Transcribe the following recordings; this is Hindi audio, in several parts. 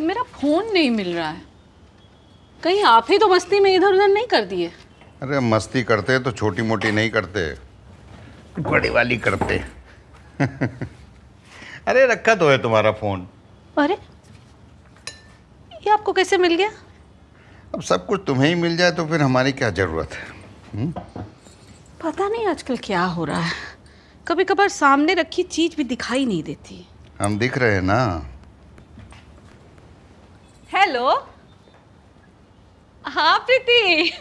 मेरा फोन नहीं मिल रहा है। कहीं आप ही तो मस्ती में इधर उधर नहीं कर दिए? अरे मस्ती करते तो छोटी मोटी नहीं करते, बड़ी वाली करते। अरे रखा तो है तुम्हारा फोन। अरे ये आपको कैसे मिल गया? अब सब कुछ तुम्हें ही मिल जाए तो फिर हमारी क्या जरूरत है? पता नहीं आजकल क्या हो रहा है, कभी कभार सामने रखी चीज भी दिखाई नहीं देती। हम दिख रहे हैं ना। हेलो। हाँ प्रीति।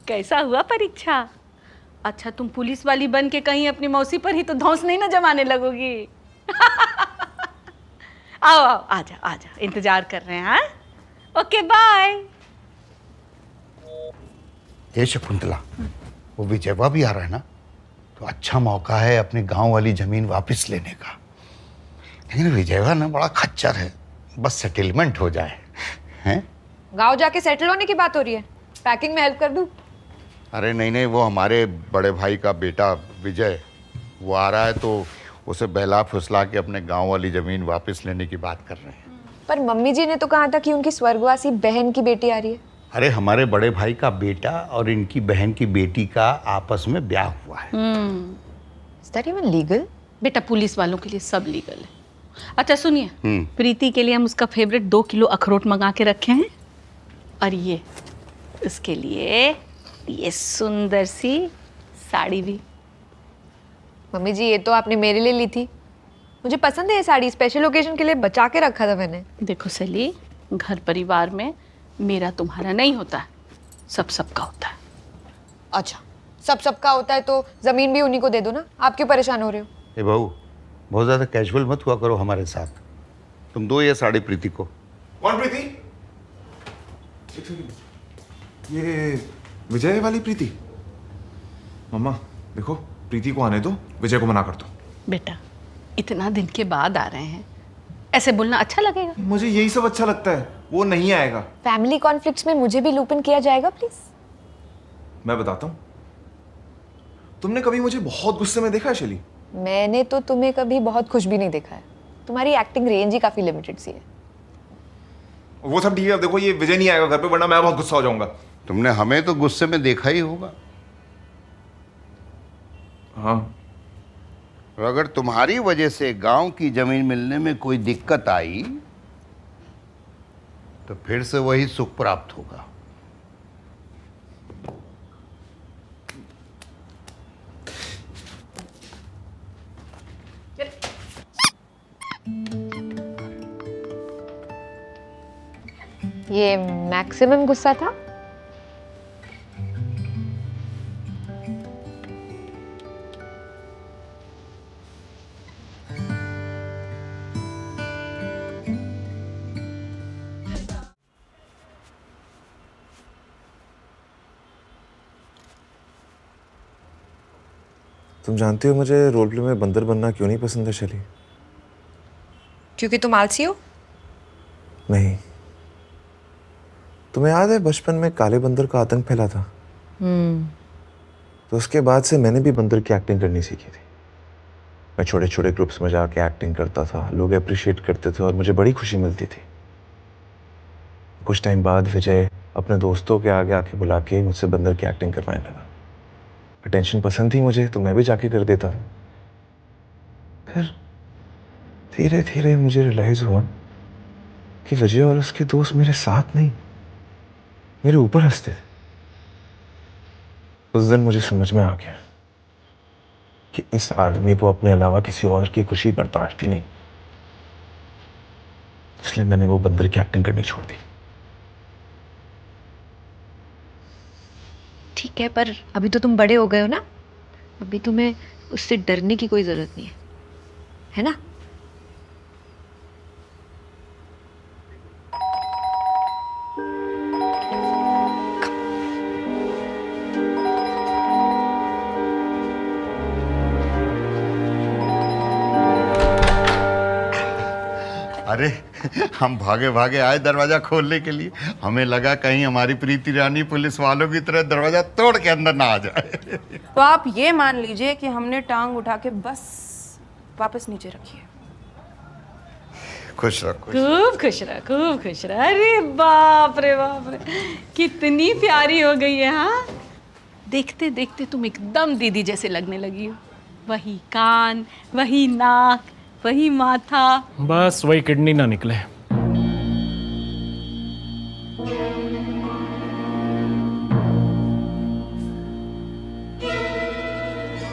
कैसा हुआ परीक्षा? अच्छा तुम पुलिस वाली बन के कहीं अपनी मौसी पर ही तो धौंस नहीं ना जमाने लगोगी। आओ आओ आजा आजा, इंतजार कर रहे हैं। हाँ ओके बाय। ये शकुंतला, वो विजयवा भी आ रहा है ना, तो अच्छा मौका है अपने गांव वाली जमीन वापस लेने का। लेकिन विजयवा ना बड़ा खच्चर है, बस सेटलमेंट हो जाए। हैं? गांव जाके सेटल होने की बात हो रही है, पैकिंग में हेल्प कर दूं? अरे नहीं नहीं, वो हमारे बड़े भाई का बेटा विजय वो आ रहा है, तो उसे बहला फुसला के अपने गांव वाली जमीन वापस लेने की बात कर रहे हैं। पर मम्मी जी ने तो कहा था कि उनकी स्वर्गवासी बहन की बेटी आ रही है। अरे हमारे बड़े भाई का बेटा और इनकी बहन की बेटी का आपस में ब्याह हुआ है। Is that even legal? बेटा पुलिस वालों के लिए सब लीगल है। अच्छा सुनिए, प्रीति के लिए हम उसका फेवरेट 2 किलो अखरोट मंगा के रखे हैं, और ये उसके लिए ये सुंदर सी साड़ी भी। मम्मी जी ये तो आपने मेरे लिए ली थी, मुझे पसंद है ये साड़ी, स्पेशल ओकेजन के लिए बचा के रखा था मैंने। देखो सली, घर परिवार में मेरा तुम्हारा नहीं होता है, सब सबका होता है। अच्छा सब सबका होता है तो जमीन भी उन्हीं को दे दो ना, आप क्यों परेशान हो रहे हो? ए बहू, बहुत ज़्यादा कैजुअल मत हुआ करो हमारे साथ। तुम दो ये साड़ी प्रीति को। कौन प्रीति? ये विजय वाली प्रीति? मम्मा देखो, प्रीति को आने दो, विजय को मना कर दो। बेटा इतना दिन के बाद आ रहे हैं, ऐसे बोलना अच्छा लगेगा? मुझे यही सब अच्छा लगता है, वो नहीं आएगा। फैमिली कॉन्फ्लिक्ट्स में मुझे भी लूप इन किया जाएगा प्लीज। मैं बताता हूँ, तुमने कभी मुझे बहुत गुस्से में देखा है शैली? मैंने तो तुम्हें कभी बहुत खुश भी नहीं देखा है, तुम्हारी एक्टिंग रेंज ही काफी लिमिटेड सी है। वो सब ठीक है, अब देखो ये विजय नहीं आएगा घर पे, वरना मैं बहुत गुस्सा हो जाऊंगा। तुमने हमें तो गुस्से में देखा ही होगा। हाँ। और अगर तुम्हारी वजह से गांव की जमीन मिलने में कोई दिक्कत आई तो फिर से वही सुख प्राप्त होगा। ये मैक्सिमम गुस्सा था? तुम जानती हो मुझे रोल प्ले में बंदर बनना क्यों नहीं पसंद है शैली? क्योंकि तुम आलसी हो? नहीं। तुम्हें याद है बचपन में काले बंदर का आतंक फैला था? तो उसके बाद से मैंने भी बंदर की एक्टिंग करनी सीखी थी। मैं छोटे छोटे ग्रुप्स में जाके एक्टिंग करता था, लोग अप्रिशिएट करते थे और मुझे बड़ी खुशी मिलती थी। कुछ टाइम बाद विजय अपने दोस्तों के आगे आके बुला के मुझसे बंदर की एक्टिंग करवाने लगा। अटेंशन पसंद थी मुझे, तो मैं भी जाके कर देता था। फिर धीरे धीरे मुझे रियलाइज हुआ कि विजय और उसके दोस्त मेरे साथ नहीं, मेरे ऊपर हंसते थे। उस दिन मुझे समझ में आ गया कि इस आदमी को अपने अलावा किसी और की खुशी बर्दाश्त ही नहीं। इसलिए मैंने वो बंदर की एक्टिंग करनी छोड़ दी। ठीक है, पर अभी तो तुम बड़े हो गए हो ना, अभी तुम्हें उससे डरने की कोई जरूरत नहीं है ना? अरे हम भागे भागे आए दरवाजा खोलने के लिए, हमें लगा कहीं हमारी प्रीति रानी पुलिस वालों की तरह दरवाजा तोड़ के अंदर ना आ जाए। तो आप ये मान लीजिए कि हमने टांग उठा के बस वापस नीचे रखी है। खुश रहो खूब खुश रह, खूब खुश रह। अरे बाप रे बाप रे, कितनी प्यारी हो गई है। हाँ, देखते देखते तुम एकदम दीदी जैसे लगने लगी हो। वही कान, वही नाक, वही माथा। बस वही किडनी ना निकले।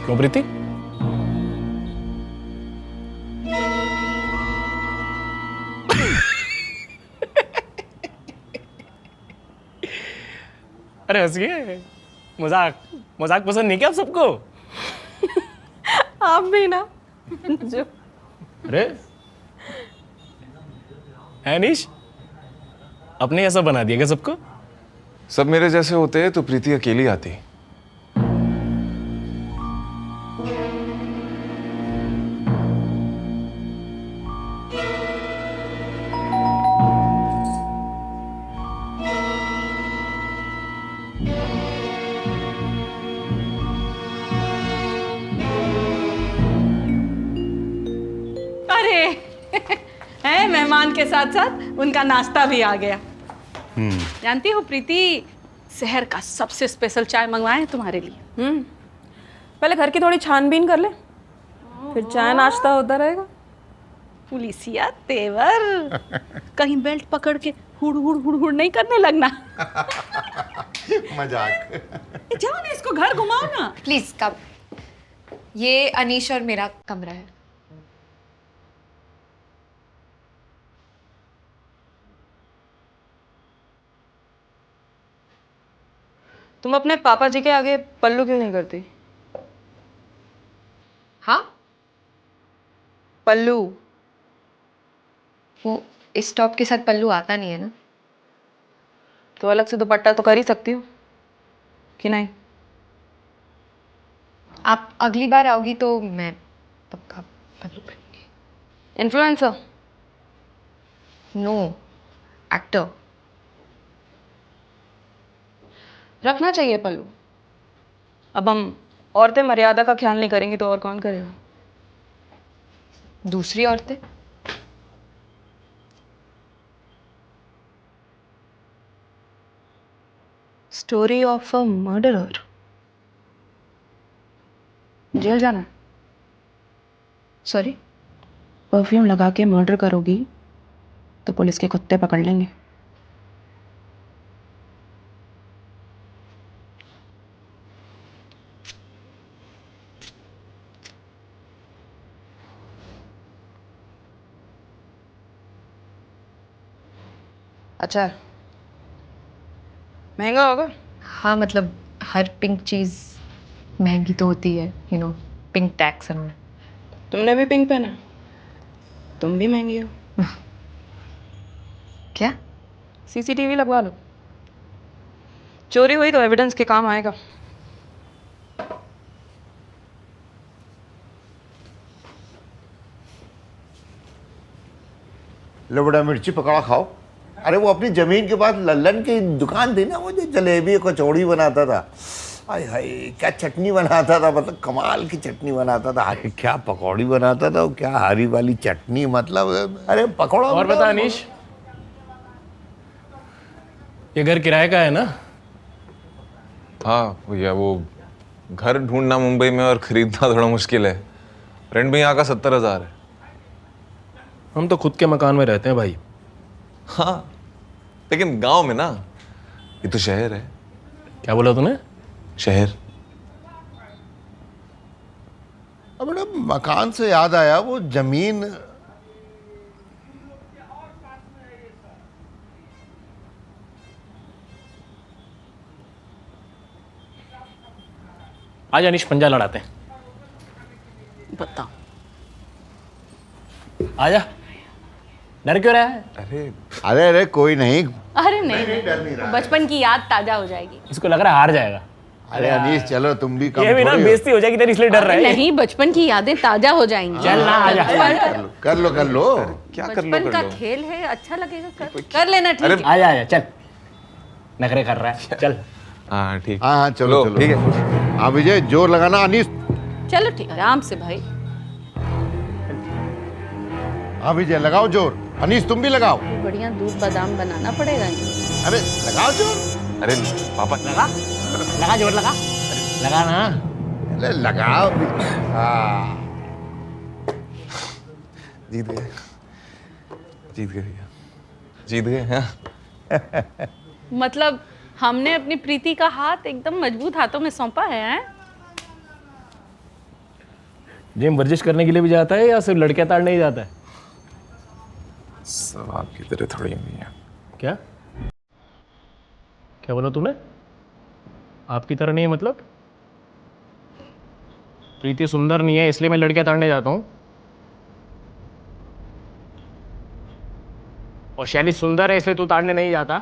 क्यों प्रीति? अरे हंसिए, मजाक मजाक पसंद नहीं क्या आप सबको? आप भी ना जो अरे है निश, अपने ऐसा बना दिया क्या सबको? सब मेरे जैसे होते तो प्रीति अकेली आती। अरे है, मेहमान के साथ साथ उनका नाश्ता भी आ गया। जानती हो प्रीति, शहर का सबसे स्पेशल चाय मंगवाए हैं तुम्हारे लिए। पहले घर की थोड़ी छानबीन कर ले, फिर चाय नाश्ता होता रहेगा। पुलिसिया तेवर, कहीं बेल्ट पकड़ के हुड़ हुड़ हुड़ हुड़ नहीं करने लगना। मजाक। जाओ ना, इसको घर घुमाओ ना। प्लीज कब, ये अनीश और मेरा कमरा है। तुम अपने पापा जी के आगे पल्लू क्यों नहीं करती? हाँ, पल्लू। वो इस टॉप के साथ पल्लू आता नहीं है ना। तो अलग से दुपट्टा तो कर ही सकती हो कि नहीं? आप अगली बार आओगी तो मैं पक्का पल्लू पहनूंगी। इन्फ्लुएंसर? No, actor. रखना चाहिए पल्लू। अब हम औरतें मर्यादा का ख्याल नहीं करेंगी तो और कौन करेगा? दूसरी औरतें? Story of a murderer. Jail जाना है? सॉरी, परफ्यूम लगा के मर्डर करोगी तो पुलिस के कुत्ते पकड़ लेंगे। अच्छा, महंगा होगा? हाँ मतलब हर पिंक चीज महंगी तो होती है, you know, pink tax and. तुमने भी पिंक पहना, तुम भी महंगी हो। क्या? सीसीटीवी लगवा लो, चोरी हुई तो एविडेंस के काम आएगा। लो बड़ा मिर्ची पकौड़ा खाओ। अरे वो अपनी जमीन के पास लल्लन की दुकान थी ना, वो जो जलेबी कचौड़ी बनाता था। हाय हाय, क्या चटनी बनाता था, मतलब कमाल की चटनी बनाता था। अरे क्या पकौड़ी बनाता था, क्या हरी वाली चटनी, मतलब अरे पकौड़ा। और बता अनीश, ये घर किराए का है ना? हाँ भैया, वो घर ढूंढना मुंबई में और खरीदना थोड़ा मुश्किल है। रेंट भी यहाँ का 70,000 है। हम तो खुद के मकान में रहते हैं भाई। हाँ, लेकिन गांव में ना, ये तो शहर है। क्या बोला तूने? शहर। अब बड़ा मकान से याद आया, वो जमीन आज अनीश पंजा लड़ाते हैं। बताओ। आजा, डर क्यों रहा है? अरे अरे कोई नहीं। अरे नहीं, बचपन की याद ताजा हो जाएगी। इसको लग रहा है हार जाएगा। अरे अनीश चलो, तुम भी कम ये भी ना थोड़ी हो। बेइज्जती हो जाएगी तेरी, इसलिए डर रहा है। नहीं, बचपन की यादें ताजा हो जाएंगी। चल ना, आजा। कर लो कर लो। क्या कर लो बचपन कर का लो। खेल है, अच्छा लगेगा। कर लेना, ठीक है। आजा आजा, चल। नखरे कर रहा है, चल। हाँ ठीक। हाँ हाँ चलो चलो, ठीक है। हाँ विजय, जोर लगाना। अनीश, चलो ठीक है, आराम से भाई। हाँ विजय लगाओ जोर। अनीस तुम भी लगाओ। बढ़िया दूध बादाम बनाना पड़ेगा इनको। अरे लगाओ जो। अरे पापा लगा लगा जोर लगा लगा ना। अरे लगाओ भी। हाँ जीत गए भैया, जीत गए हैं। मतलब हमने अपनी प्रीति का हाथ एकदम मजबूत हाथों में सौंपा है, हैं? जिम वर्जिश करने के लिए भी जाता है या सिर्फ लड़के ताड़ने ही जाता है? सब आपकी तरह थोड़ी नहीं है। क्या क्या बोला तूने? आपकी तरह नहीं है मतलब? प्रीति सुंदर नहीं है इसलिए मैं लड़के ताड़ने जाता हूँ, और शैली सुंदर है इसलिए तू ताड़ने नहीं जाता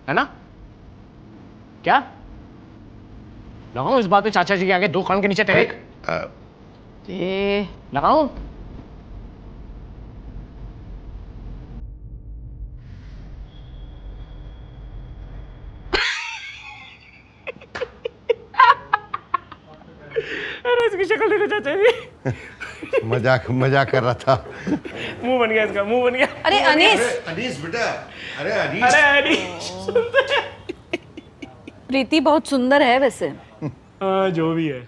है ना? क्या लगाऊं इस बात पे चाचा जी के आगे 2 कान के नीचे तेरे? लगाऊं? अरे इसकी शक्ल देखो चाचा जी। मजाक कर रहा था। मुंह बन गया इसका, मुंह बन गया। अरे अनीस, अनीस बेटा, अरे अनीस। अरे अरे प्रीति बहुत सुंदर है वैसे। हाँ जो भी है।